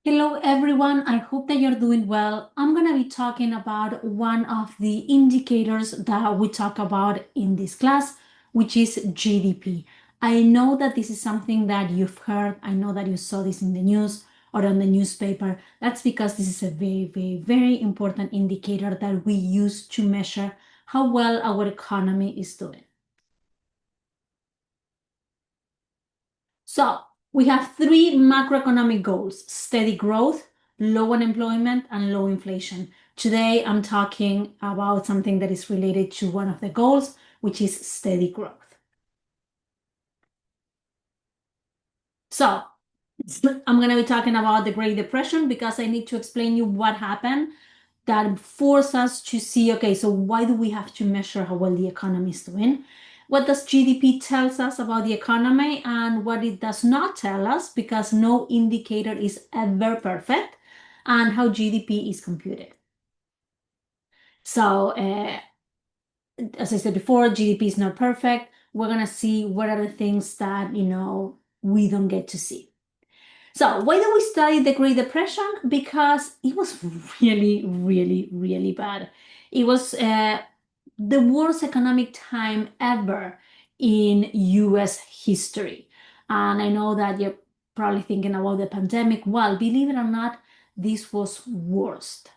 Hello, everyone. I hope that you're doing well. I'm going to be talking about one of the indicators that we talk about in this class, which is GDP. I know that this is something that you've heard. I know that you saw this in the news or on the newspaper. That's because this is a very, very, very important indicator that we use to measure how well our economy is doing. So we have three macroeconomic goals: steady growth, low unemployment, and low inflation. Today, I'm talking about something that is related to one of the goals, which is steady growth. So I'm going to be talking about the Great Depression because I need to explain you what happened that forced us to see, okay, so why do we have to measure how well the economy is doing? What does GDP tells us about the economy and what it does not tell us, because no indicator is ever perfect, and how GDP is computed. So, as I said before, GDP is not perfect. We're going to see what are the things that, we don't get to see. So why do we study the Great Depression? Because it was really, really, really bad. It was the worst economic time ever in US history. And I know that you're probably thinking about the pandemic. Well, believe it or not, this was worst.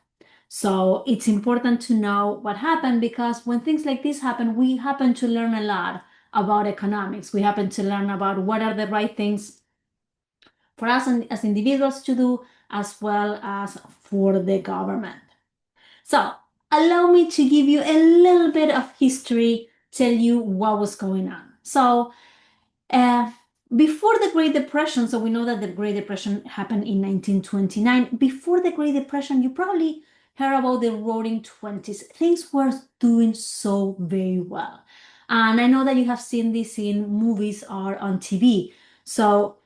So it's important to know what happened, because when things like this happen, we happen to learn a lot about economics. We happen to learn about what are the right things for us as individuals to do, as well as for the government. So allow me to give you a little bit of history, tell you what was going on. So uh, before the Great Depression, so we know that the Great Depression happened in 1929. Before the Great Depression, you probably heard about the Roaring Twenties. Things were doing so very well. And I know that you have seen this in movies or on TV. So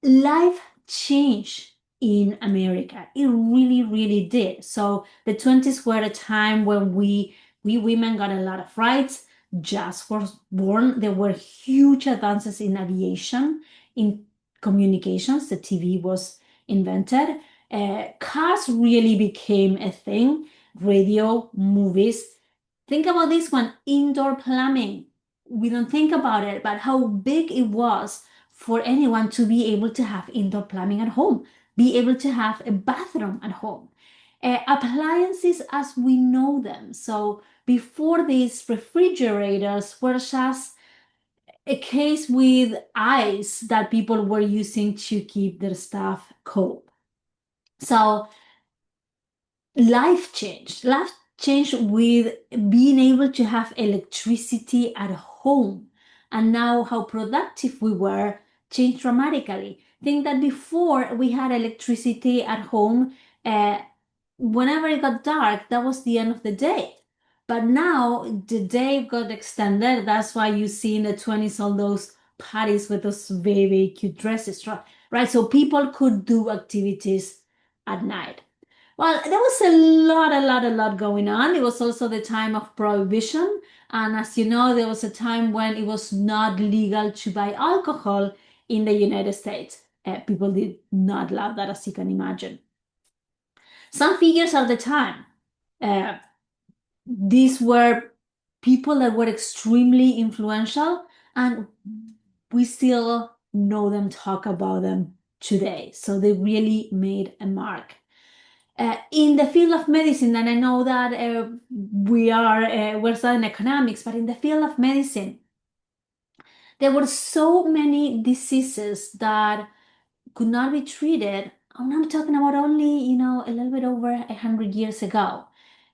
life changed in America. It really, really did. So the 20s were a time when we women got a lot of rights. Jazz was born. There were huge advances in aviation, in communications. The TV was invented. Cars really became a thing. Radio, movies. Think about this one: indoor plumbing. We don't think about it, but how big it was for anyone to be able to have indoor plumbing at home, be able to have a bathroom at home. Appliances as we know them. So before these, refrigerators were just a case with ice that people were using to keep their stuff cold. So life changed. Life changed with being able to have electricity at home. And now how productive we were changed dramatically. Think that before we had electricity at home, whenever it got dark, that was the end of the day. But now the day got extended. That's why you see in the 20s all those parties with those very, very cute dresses, right? So people could do activities at night. Well, there was a lot going on. It was also the time of prohibition. And as you know, there was a time when it was not legal to buy alcohol in the United States. People did not love that, as you can imagine. Some figures at the time, uh, these were people that were extremely influential, and we still know them, talk about them today. So they really made a mark. In the field of medicine, and I know that we're studying economics, but in the field of medicine, there were so many diseases that could not be treated. I'm talking about only, a little bit over 100 years ago.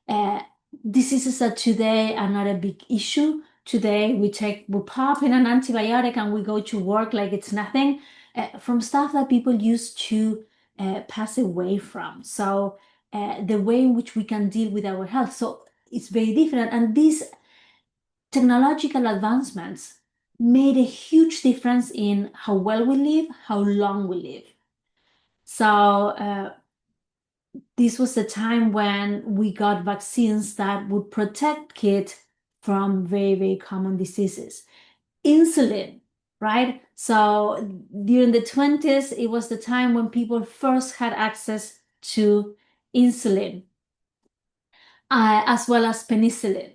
Uh, Diseases that today are not a big issue. Today we pop in an antibiotic and we go to work like it's nothing, from stuff that people used to pass away from. So the way in which we can deal with our health, so it's very different. And these technological advancements made a huge difference in how well we live, how long we live. So this was a time when we got vaccines that would protect kids from very, very common diseases. Insulin. right? So during the 20s, it was the time when people first had access to insulin, as well as penicillin.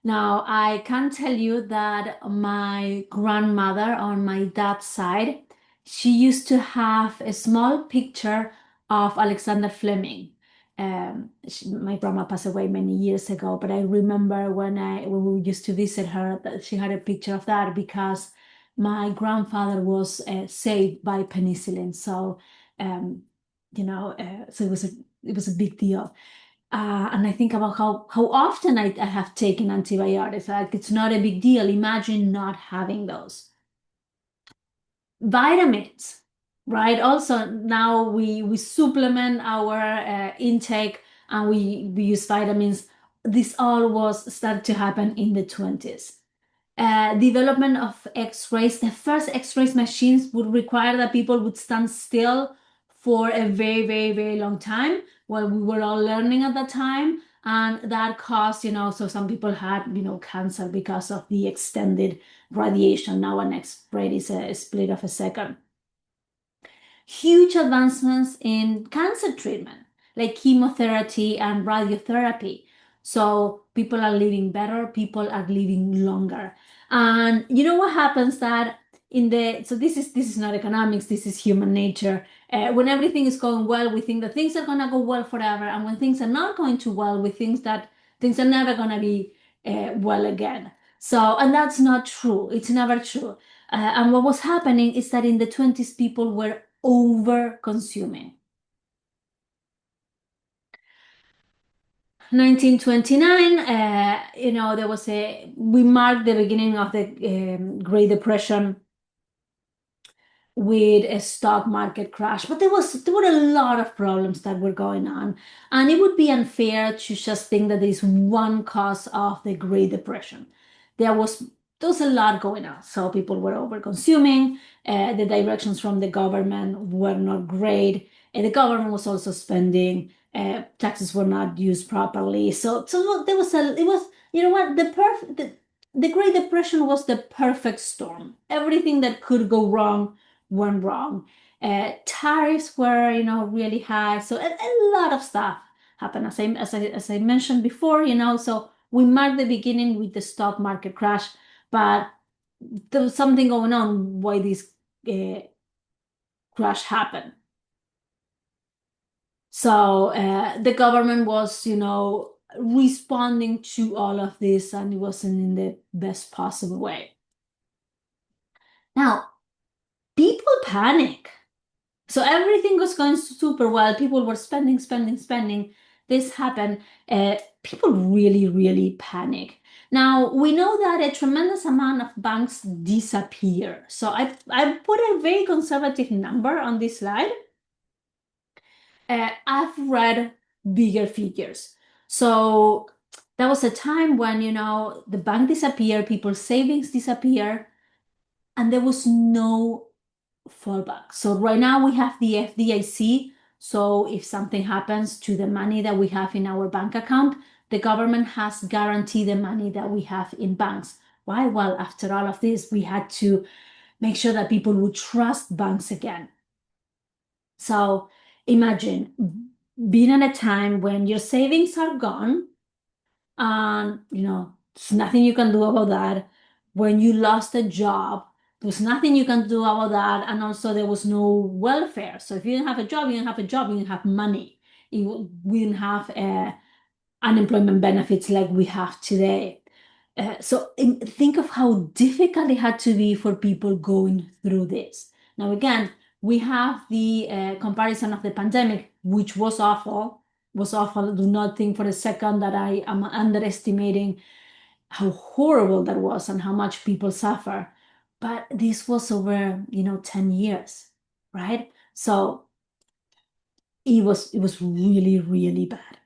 Now, I can tell you that my grandmother on my dad's side, she used to have a small picture of Alexander Fleming. My grandma passed away many years ago, but I remember when we used to visit her that she had a picture of that because my grandfather was saved by penicillin. So, um, so it was a big deal. And I think about how often I have taken antibiotics. Like it's not a big deal. Imagine not having those. Vitamins, right? Also, now we supplement our intake and we use vitamins. This all was started to happen in the 20s. Development of X-rays. The first X-rays machines would require that people would stand still for a very, very, very long time while we were all learning at that time. And that caused, so some people had, cancer because of the extended radiation. Now an X-ray is a split of a second. Huge advancements in cancer treatment, like chemotherapy and radiotherapy. So people are living better, people are living longer. And you know what happens that so this is not economics, this is human nature. When everything is going well, we think that things are gonna go well forever, and when things are not going too well, we think that things are never gonna be well again. So, and that's not true. It's never true. And what was happening is that in the 20s, people were over consuming. 1929, we marked the beginning of the Great Depression with a stock market crash, but there were a lot of problems that were going on, and it would be unfair to just think that there is one cause of the Great Depression. There was a lot going on, so people were over consuming. The directions from the government were not great, and the government was also spending. Taxes were not used properly, so there was a it was you know what the Great Depression was the perfect storm. Everything that could go wrong went wrong. Tariffs were, really high. So a lot of stuff happened, as I mentioned before, So we marked the beginning with the stock market crash, but there was something going on why this uh, crash happened. So the government was, responding to all of this, and it wasn't in the best possible way. Now, people panic. So everything was going super well. People were spending, spending, spending. This happened. People really, really panic. Now, we know that a tremendous amount of banks disappear. So I put a very conservative number on this slide. I've read bigger figures. So that was a time when, the bank disappeared, people's savings disappear, and there was no fallback. So right now we have the FDIC. So if something happens to the money that we have in our bank account, the government has guaranteed the money that we have in banks. Why? Well, after all of this, we had to make sure that people would trust banks again. So imagine being at a time when your savings are gone, and there's nothing you can do about that. When you lost a job, there's nothing you can do about that. And also there was no welfare. So if you didn't have a job, you didn't have a job, you didn't have money. We didn't have unemployment benefits like we have today. So think of how difficult it had to be for people going through this. Now, again, we have the comparison of the pandemic, which was awful. Was awful. Do not think for a second that I am underestimating how horrible that was and how much people suffer. But this was over, 10 years, right? So it was really, really bad.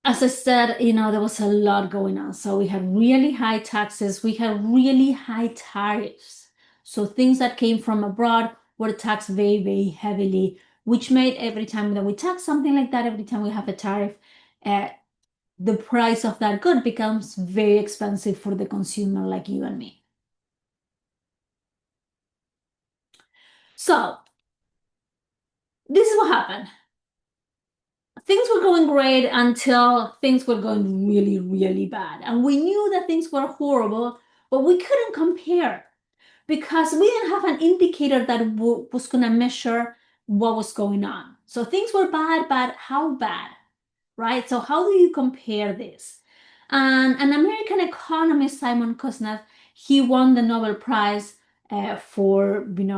As I said, there was a lot going on. So we had really high taxes, we had really high tariffs. So things that came from abroad were taxed very, very heavily, which made every time that we tax something like that, every time we have a tariff, uh, the price of that good becomes very expensive for the consumer like you and me. So this is what happened. Things were going great until things were going really, really bad. And we knew that things were horrible, but we couldn't compare because we didn't have an indicator that was going to measure what was going on. So things were bad, but how bad, right? So how do you compare this? And an American economist, Simon Kuznets, he won the Nobel Prize for being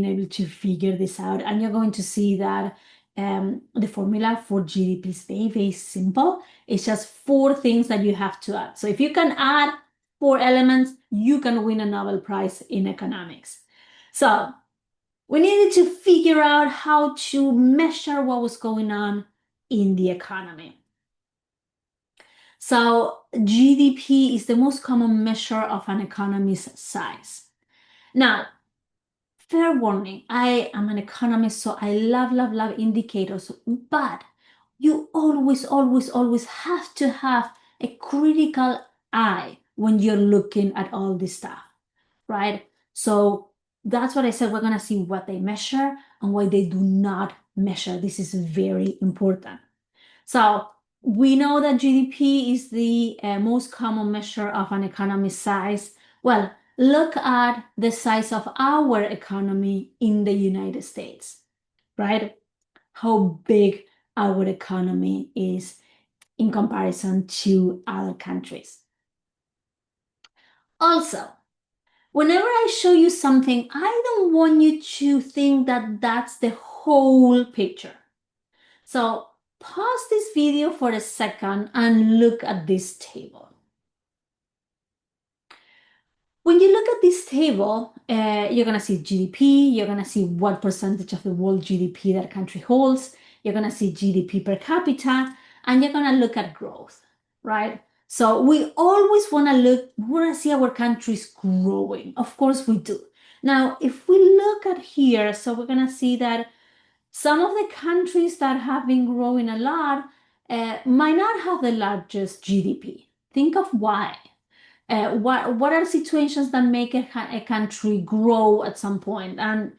able to figure this out. And you're going to see that the formula for GDP is very, very simple. It's just four things that you have to add. So if you can add four elements, you can win a Nobel Prize in economics. So we needed to figure out how to measure what was going on in the economy. So GDP is the most common measure of an economy's size. Now, fair warning, I am an economist, so I love indicators, but you always have to have a critical eye when you're looking at all this stuff, right? So that's what I said. We're going to see what they measure and what they do not measure. This is very important. So we know that GDP is the most common measure of an economy's size. Well, look at the size of our economy in the United States, right? How big our economy is in comparison to other countries. Also, whenever I show you something, I don't want you to think that that's the whole picture. So pause this video for a second and look at this table. When you look at this table, you're going to see GDP, you're going to see what percentage of the world GDP that country holds, you're going to see GDP per capita, and you're going to look at growth, right? So we always want to see our countries growing. Of course we do. Now, if we look at here, so we're going to see that some of the countries that have been growing a lot might not have the largest GDP. Think of why. What are situations that make a country grow at some point? And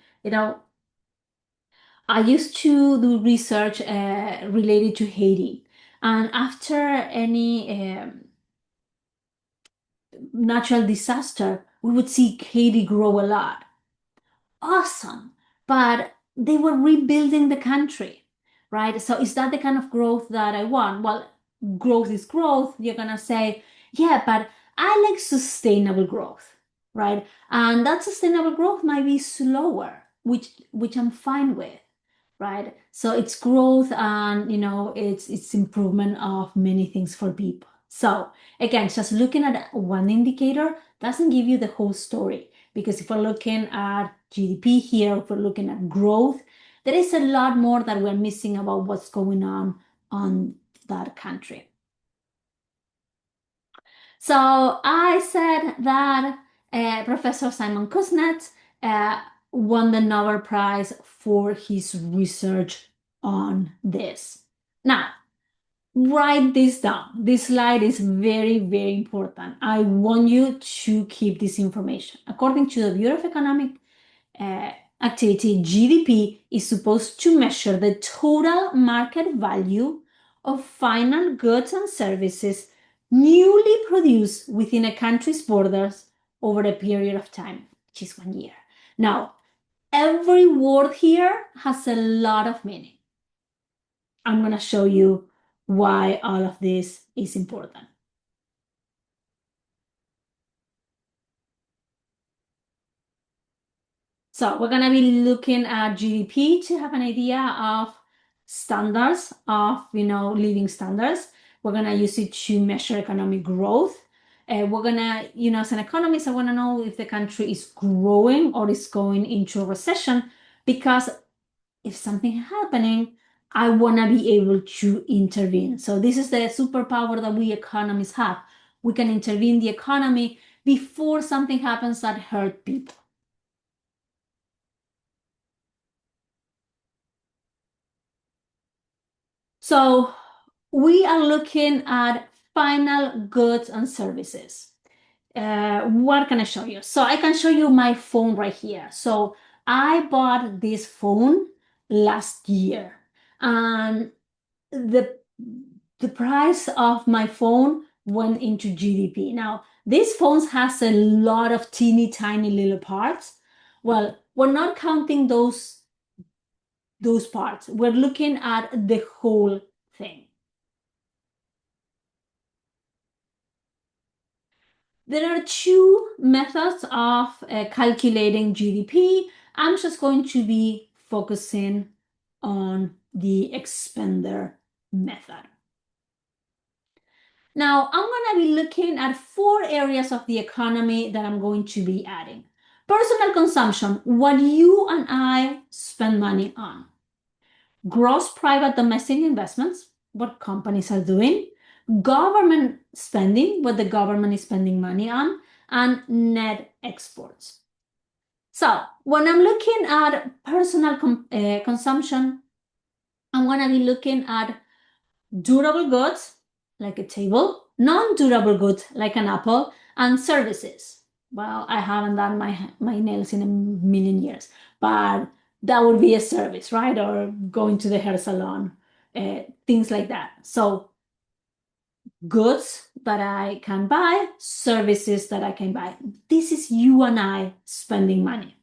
I used to do research related to Haiti, and after any natural disaster, we would see Haiti grow a lot. Awesome, but they were rebuilding the country, right? So is that the kind of growth that I want? Well, growth is growth. You're gonna say, yeah, but I like sustainable growth, right? And that sustainable growth might be slower, which I'm fine with, right? So it's growth and it's improvement of many things for people. So again, just looking at one indicator doesn't give you the whole story. Because if we're looking at GDP here, if we're looking at growth, there is a lot more that we're missing about what's going on that country. So I said that Professor Simon Kuznets won the Nobel Prize for his research on this. Now, write this down. This slide is very, very important. I want you to keep this information. According to the Bureau of Economic Activity, GDP is supposed to measure the total market value of final goods and services newly produced within a country's borders over a period of time, which is 1 year. Now, every word here has a lot of meaning. I'm going to show you why all of this is important. So we're going to be looking at GDP to have an idea of standards of, living standards. We're going to use it to measure economic growth. We're going to, as an economist, I want to know if the country is growing or is going into a recession, because if something is happening, I want to be able to intervene. So this is the superpower that we economists have. We can intervene the economy before something happens that hurt people. So we are looking at final goods and services. What can I show you? So I can show you my phone right here. So I bought this phone last year, and the the price of my phone went into GDP. Now, this phone has a lot of teeny tiny little parts. Well, we're not counting those parts. We're looking at the whole thing. There are two methods of calculating GDP. I'm just going to be focusing on the expender method. Now, I'm going to be looking at 4 areas of the economy that I'm going to be adding. Personal consumption, what you and I spend money on. Gross private domestic investments, what companies are doing. Government spending, what the government is spending money on. And net exports. So when I'm looking at personal consumption, I'm going to be looking at durable goods, like a table, non-durable goods, like an apple, and services. Well, I haven't done my nails in a million years, but that would be a service, right? Or going to the hair salon, things like that. So goods that I can buy, services that I can buy. This is you and I spending money.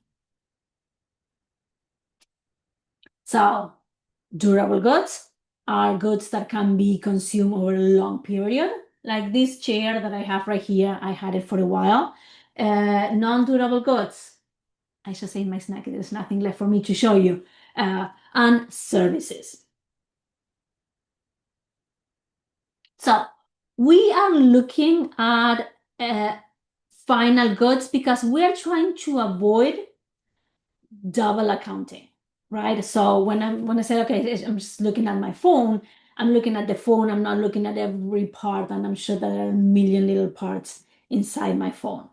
So durable goods are goods that can be consumed over a long period. Like this chair that I have right here, I had it for a while. Non-durable goods, I should say in my snack, there's nothing left for me to show you. And services. So we are looking at final goods because we're trying to avoid double accounting, right? So when I say, okay, I'm just looking at my phone, I'm looking at the phone, I'm not looking at every part, and I'm sure there are a million little parts inside my phone.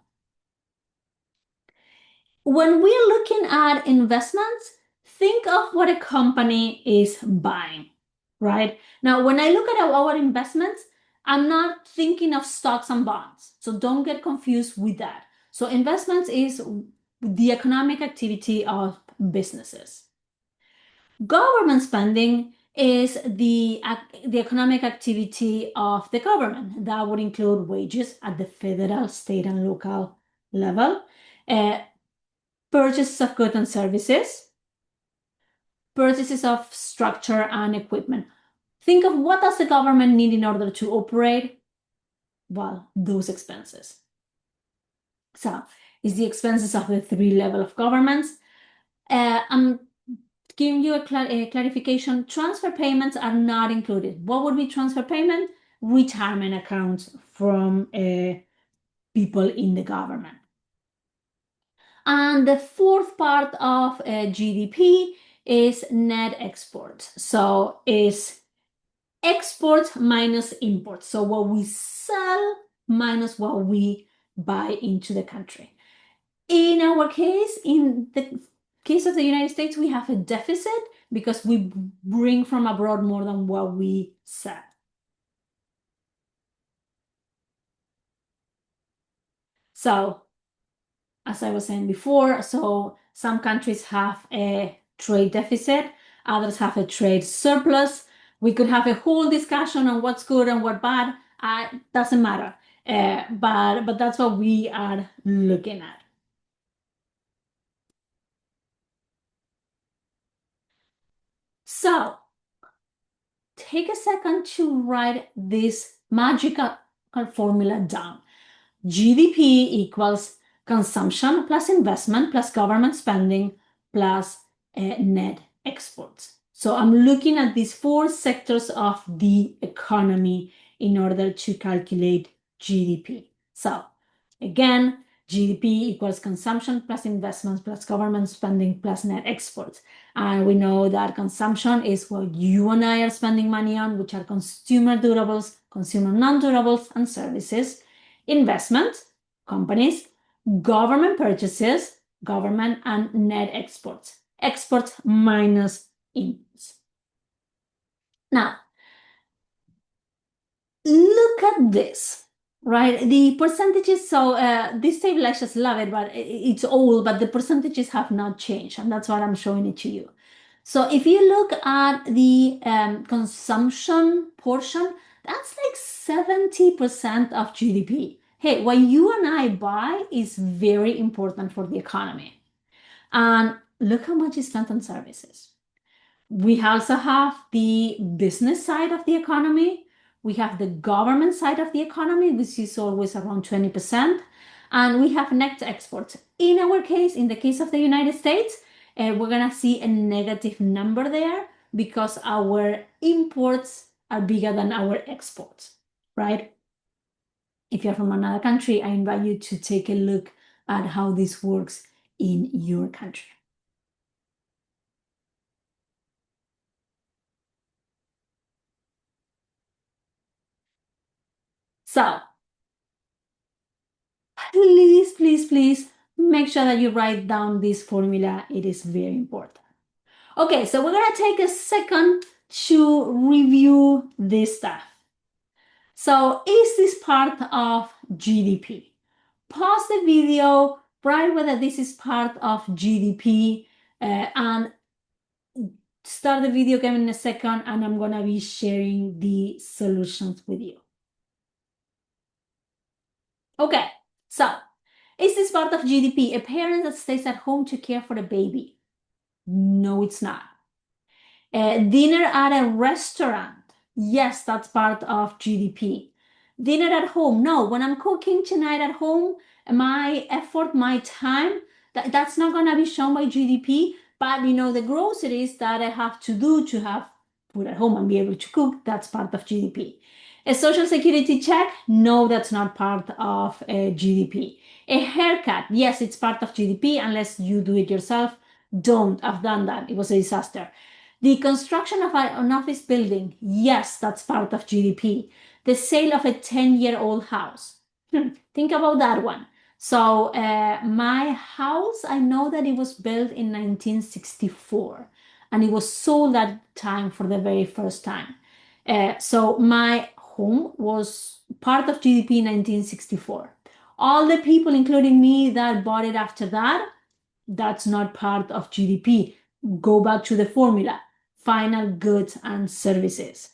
When we're looking at investments, think of what a company is buying, right? Now, when I look at our investments, I'm not thinking of stocks and bonds. So don't get confused with that. So investments is the economic activity of businesses. Government spending is the economic activity of the government. That would include wages at the federal, state, and local level, purchases of goods and services, purchases of structure and equipment. Think of what does the government need in order to operate? Well, those expenses. So it's the expenses of the 3 levels of governments. I'm giving you a clarification. Transfer payments are not included. What would be transfer payment? Retirement accounts from people in the government. And the 4th part of GDP is net exports. So it's exports minus imports. So what we sell minus what we buy into the country. In our case, in the case of the United States, we have a deficit because we bring from abroad more than what we sell. So, as I was saying before, so some countries have a trade deficit, others have a trade surplus. We could have a whole discussion on what's good and what bad. Doesn't matter. But that's what we are looking at. So take a second to write this magical formula down. GDP equals consumption plus investment plus government spending plus net exports. So I'm looking at these 4 sectors of the economy in order to calculate GDP. So again, GDP equals consumption plus investments plus government spending plus net exports. And we know that consumption is what you and I are spending money on, which are consumer durables, consumer non-durables, and services. Investment, companies, government purchases, government, and net exports. Exports minus imports. Now, at this, right? The percentages, so this table, I just love it, but it's old, but the percentages have not changed, and that's why I'm showing it to you. So if you look at the consumption portion, that's like 70% of GDP. Hey, what you and I buy is very important for the economy. And look how much is spent on services. We also have the business side of the economy. We have the government side of the economy, which is always around 20%. And we have net exports. In our case, in the case of the United States, we're going to see a negative number there because our imports are bigger than our exports, right? If you're from another country, I invite you to take a look at how this works in your country. So please, please, please make sure that you write down this formula. It is very important. Okay, so we're going to take a second to review this stuff. So is this part of GDP? Pause the video, write whether this is part of GDP, and start the video again in a second, and I'm going to be sharing the solutions with you. Okay, so is this part of GDP? A parent that stays at home to care for a baby? No, it's not. Dinner at a restaurant? Yes, that's part of GDP. Dinner at home? No, when I'm cooking tonight at home, my effort, my time, that's not going to be shown by GDP. But the groceries that I have to do to have food at home and be able to cook, that's part of GDP. A social security check? No, that's not part of GDP. A haircut? Yes, it's part of GDP unless you do it yourself. Don't. I've done that. It was a disaster. The construction of an office building? Yes, that's part of GDP. The sale of a 10-year-old house? Think about that one. So my house, I know that it was built in 1964 and it was sold that time for the very first time. So my home was part of GDP in 1964. All the people, including me, that bought it after that, that's not part of GDP. Go back to the formula, final goods and services.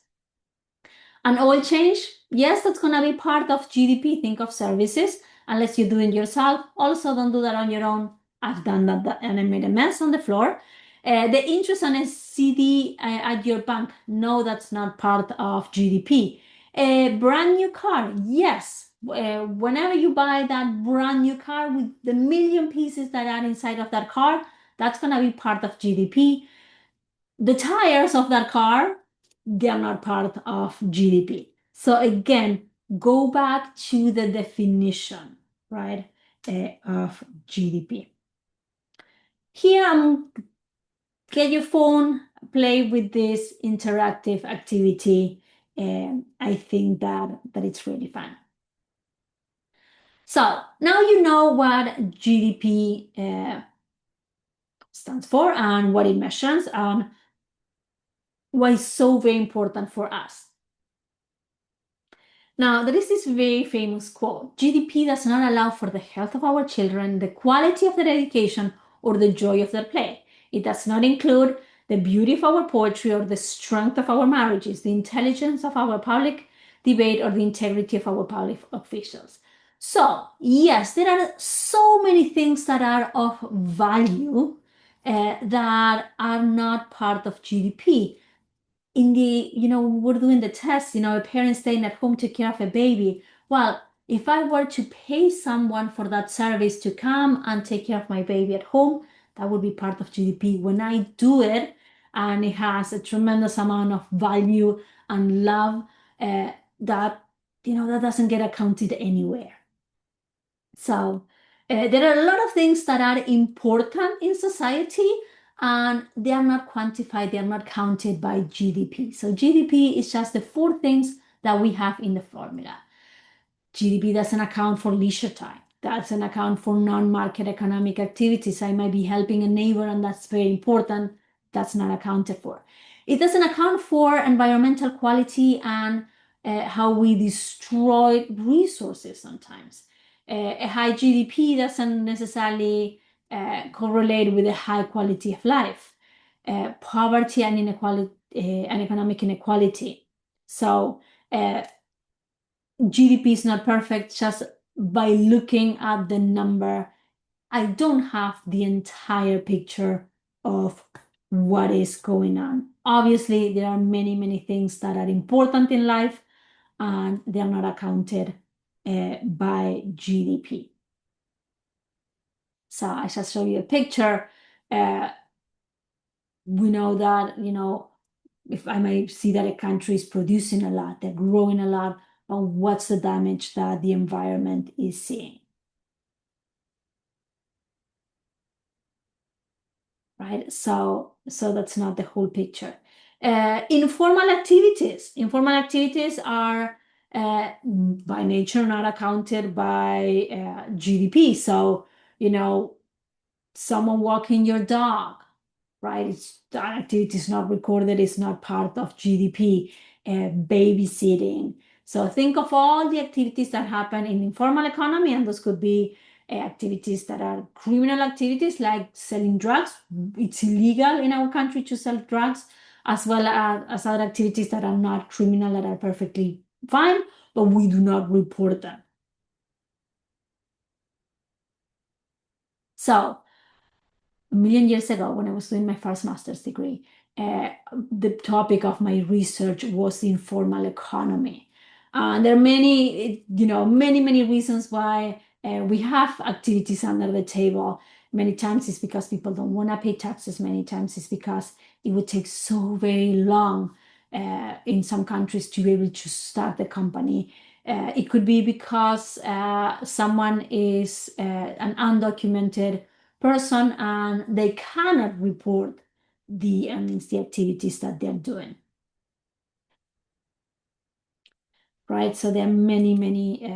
An oil change, yes, that's going to be part of GDP. Think of services, unless you do it yourself. Also, don't do that on your own. I've done that and I made a mess on the floor. The interest on a CD at your bank, no, that's not part of GDP. A brand new car, yes. Whenever you buy that brand new car with the million pieces that are inside of that car, that's going to be part of GDP. The tires of that car, they are not part of GDP. So again, go back to the definition, right, of GDP. Here, get your phone, play with this interactive activity, and I think that it's really fun. So now you know what GDP stands for and what it measures and why it's so very important for us. Now, there is this very famous quote: GDP does not allow for the health of our children, the quality of their education, or the joy of their play. It does not include the beauty of our poetry or the strength of our marriages, the intelligence of our public debate, or the integrity of our public officials. So, yes, there are so many things that are of value that are not part of GDP. We're doing the test, a parent staying at home to care of a baby. Well, if I were to pay someone for that service to come and take care of my baby at home, that would be part of GDP. When I do it and it has a tremendous amount of value and love, that doesn't get accounted anywhere. So there are a lot of things that are important in society and they are not quantified, they are not counted by GDP. So GDP is just the 4 things that we have in the formula. GDP doesn't account for leisure time. Doesn't account for non-market economic activities. I might be helping a neighbor and that's very important. That's not accounted for. It doesn't account for environmental quality and how we destroy resources sometimes. A high GDP doesn't necessarily correlate with a high quality of life. Poverty and inequality and economic inequality. So GDP is not perfect just by looking at the number. I don't have the entire picture of what is going on. Obviously, there are many, many things that are important in life and they are not accounted by GDP. So I just show you a picture. We know that, if I may see that a country is producing a lot, they're growing a lot, but what's the damage that the environment is seeing? Right? So that's not the whole picture. Informal activities are by nature not accounted by GDP. So, someone walking your dog, right? That activity is not recorded, it's not part of GDP. Babysitting. So think of all the activities that happen in informal economy, and those could be activities that are criminal activities like selling drugs. It's illegal in our country to sell drugs, as well as other activities that are not criminal, that are perfectly fine, but we do not report them. So a million years ago, when I was doing my first master's degree, the topic of my research was the informal economy. There are many, many reasons why we have activities under the table. Many times it's because people don't want to pay taxes. Many times it's because it would take so very long in some countries to be able to start the company. It could be because someone is an undocumented person and they cannot report the activities that they're doing. Right? So there are many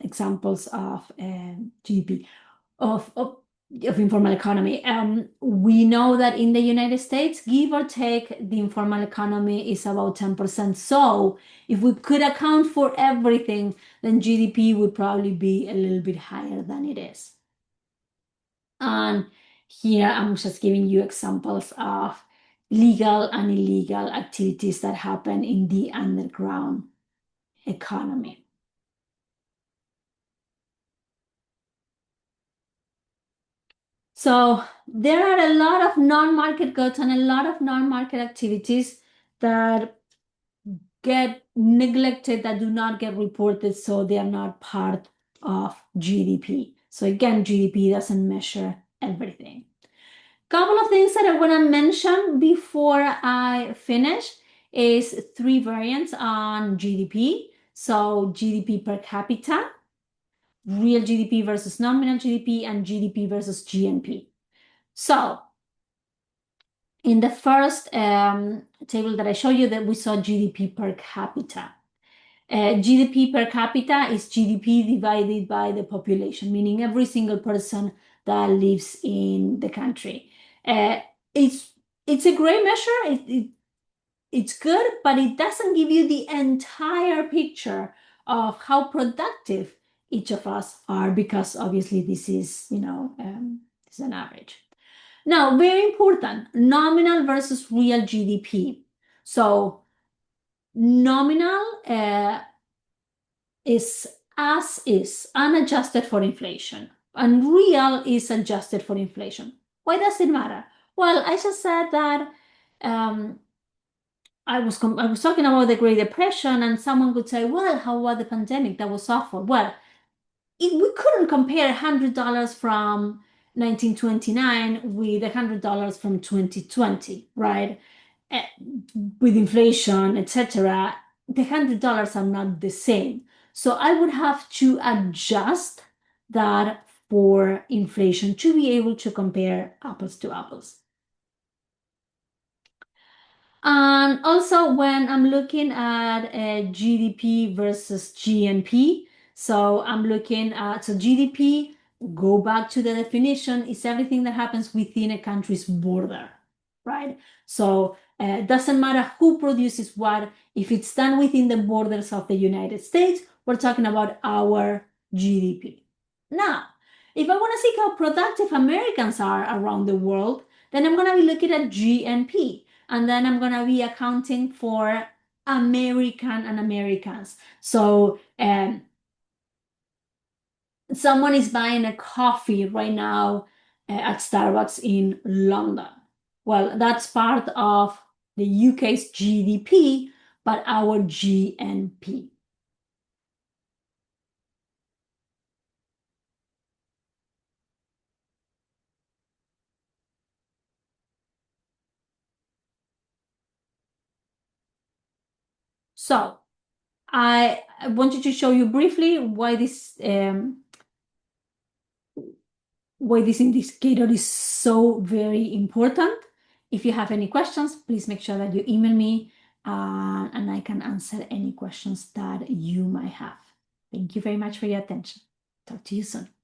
examples of GDP, of informal economy. We know that in the United States, give or take, the informal economy is about 10%. So if we could account for everything, then GDP would probably be a little bit higher than it is. And here I'm just giving you examples of legal and illegal activities that happen in the underground economy. So there are a lot of non-market goods and a lot of non-market activities that get neglected, that do not get reported, so they are not part of GDP. So again, GDP doesn't measure everything. Couple of things that I want to mention before I finish is 3 variants on GDP. So GDP per capita, real GDP versus nominal GDP, and GDP versus GNP. So in the first table that I show you, that we saw GDP per capita. GDP per capita is GDP divided by the population, meaning every single person that lives in the country. It's a great measure. It's good, but it doesn't give you the entire picture of how productive each of us are, because obviously this is, it's an average. Now, very important, nominal versus real GDP. So nominal is as is, unadjusted for inflation, and real is adjusted for inflation. Why does it matter? Well, I just said that I was talking about the Great Depression, and someone could say, well, how about the pandemic? That was awful. Well, we couldn't compare $100 from 1929 with $100 from 2020, right? With inflation, etc., the $100 are not the same. So I would have to adjust that for inflation to be able to compare apples to apples. And also when I'm looking at GDP versus GNP, so I'm looking at, so GDP, go back to the definition, is everything that happens within a country's border, right? So Doesn't matter who produces what. If it's done within the borders of the United States, we're talking about our GDP. Now, if I want to see how productive Americans are around the world, then I'm going to be looking at GNP, and then I'm going to be accounting for American and Americans. So someone is buying a coffee right now at Starbucks in London. Well, that's part of the UK's GDP, but our GNP. So I wanted to show you briefly why this indicator is so very important. If you have any questions, please make sure that you email me and I can answer any questions that you might have. Thank you very much for your attention. Talk to you soon.